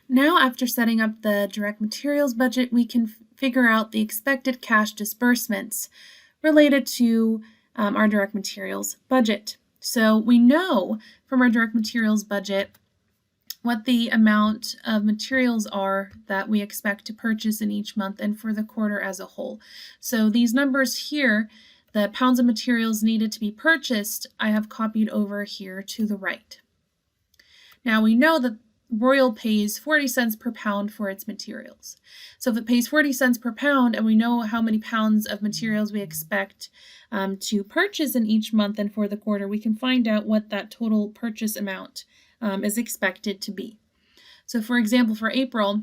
Now, after setting up the direct materials budget, we can figure out the expected cash disbursements related to our direct materials budget. So we know from our direct materials budget what the amount of materials are that we expect to purchase in each month and for the quarter as a whole. So these numbers here, the pounds of materials needed to be purchased, I have copied over here to the right. Now we know that Royal pays 40 cents per pound for its materials. So if it pays 40 cents per pound and we know how many pounds of materials we expect to purchase in each month and for the quarter, we can find out what that total purchase amount is expected to be. So for example, for April,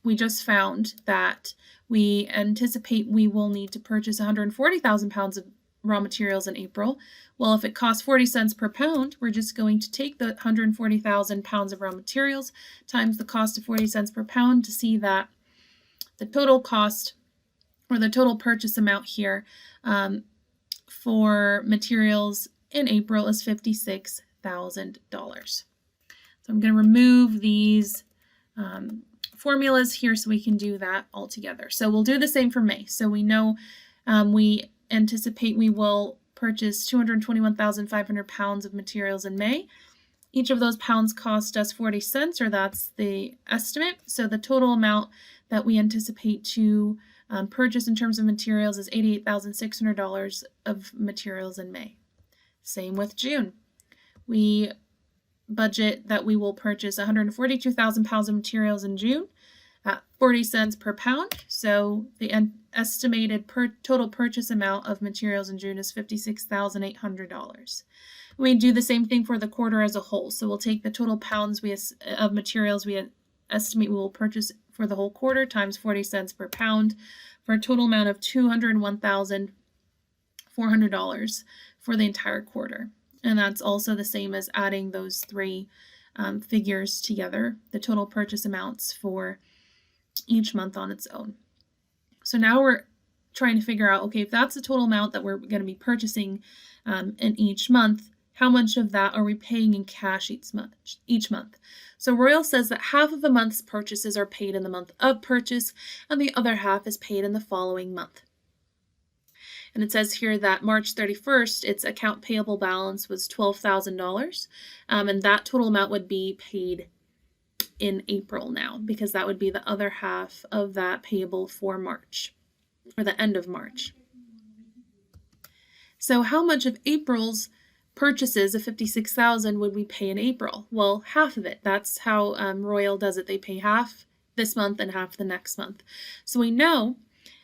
we just found that we anticipate we will need to purchase 140,000 pounds of raw materials in April. Well, if it costs 40 cents per pound, we're just going to take the 140,000 pounds of raw materials times the cost of 40 cents per pound to see that the total cost or the total purchase amount here for materials in April is $56,000. So I'm going to remove these formulas here so we can do that all together. So we'll do the same for May. So we know we anticipate we will purchase 221,500 pounds of materials in May. Each of those pounds cost us 40 cents, or that's the estimate. So the total amount that we anticipate to purchase in terms of materials is $88,600 of materials in May. Same with June. We budget that we will purchase 142,000 pounds of materials in June at 40 cents per pound. So the estimated total purchase amount of materials in June is $56,800. We do the same thing for the quarter as a whole. So we'll take the total pounds of materials we estimate we will purchase for the whole quarter times 40 cents per pound for a total amount of $201,400 for the entire quarter. And that's also the same as adding those three figures together, the total purchase amounts for each month on its own. So now we're trying to figure out, okay, if that's the total amount that we're going to be purchasing in each month, how much of that are we paying in cash each month? So Royal says that half of the month's purchases are paid in the month of purchase, and the other half is paid in the following month. And it says here that March 31st, its account payable balance was $12,000, and that total amount would be paid in April now, because that would be the other half of that payable for March, or the end of March. So how much of April's purchases of $56,000 would we pay in April? Well, half of it. That's how Royal does it. They pay half this month and half the next month. So we know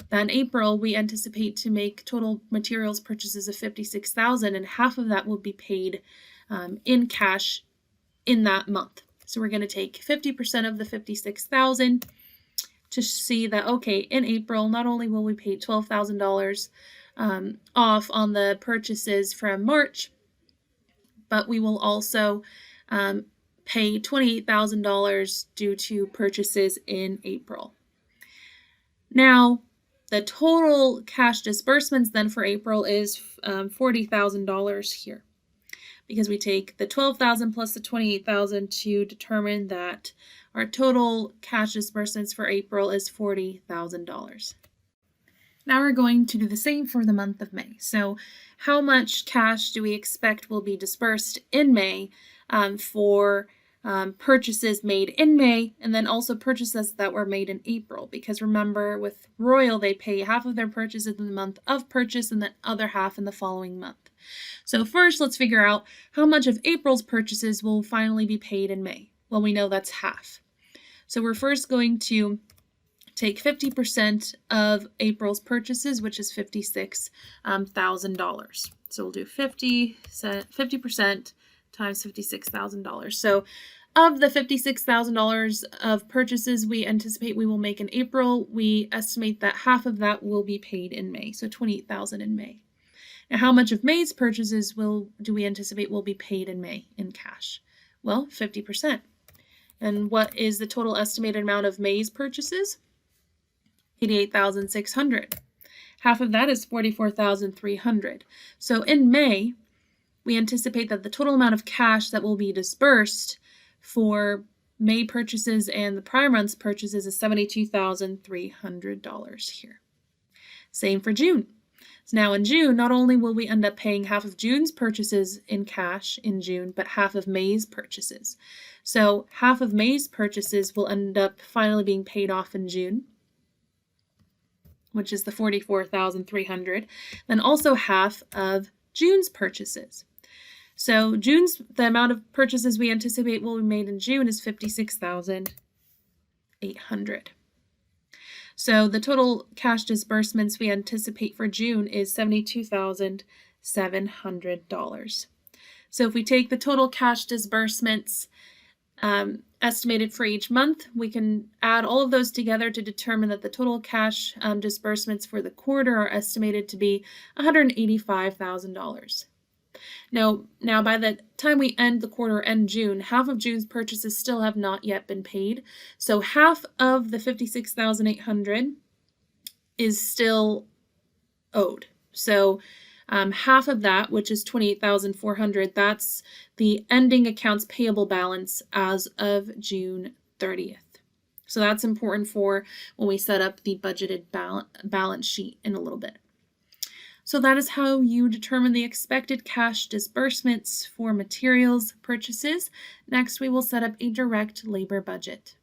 that in April we anticipate to make total materials purchases of $56,000, and half of that will be paid in cash in that month. So we're going to take 50% of the $56,000 to see that, okay, in April, not only will we pay $12,000 off on the purchases from March, but we will also pay $28,000 due to purchases in April. Now, the total cash disbursements then for April is $40,000 here, because we take the $12,000 plus the $28,000 to determine that our total cash disbursements for April is $40,000. Now we're going to do the same for the month of May. So how much cash do we expect will be disbursed in May for purchases made in May, and then also purchases that were made in April? Because remember, with Royal, they pay half of their purchases in the month of purchase and the other half in the following month. So first, let's figure out how much of April's purchases will finally be paid in May. Well, we know that's half. So we're first going to take 50% of April's purchases, which is $56,000. So we'll do 50% times $56,000. So of the $56,000 of purchases we anticipate we will make in April, we estimate that half of that will be paid in May, so $28,000 in May. Now, how much of May's purchases do we anticipate will be paid in May in cash? Well, 50%. And what is the total estimated amount of May's purchases? $88,600. Half of that is $44,300. So in May, we anticipate that the total amount of cash that will be disbursed for May purchases and the prior month's purchases is $72,300 here. Same for June. So now in June, not only will we end up paying half of June's purchases in cash in June, but half of May's purchases. So half of May's purchases will end up finally being paid off in June, which is the $44,300. Then also half of June's purchases. So the amount of purchases we anticipate will be made in June is $56,800. So the total cash disbursements we anticipate for June is $72,700. So if we take the total cash disbursements estimated for each month, we can add all of those together to determine that the total cash disbursements for the quarter are estimated to be $185,000. Now, by the time we end the quarter, end June, half of June's purchases still have not yet been paid. So half of the $56,800 is still owed. So half of that, which is $28,400, that's the ending accounts payable balance as of June 30th. So that's important for when we set up the budgeted balance sheet in a little bit. So that is how you determine the expected cash disbursements for materials purchases. Next, we will set up a direct labor budget.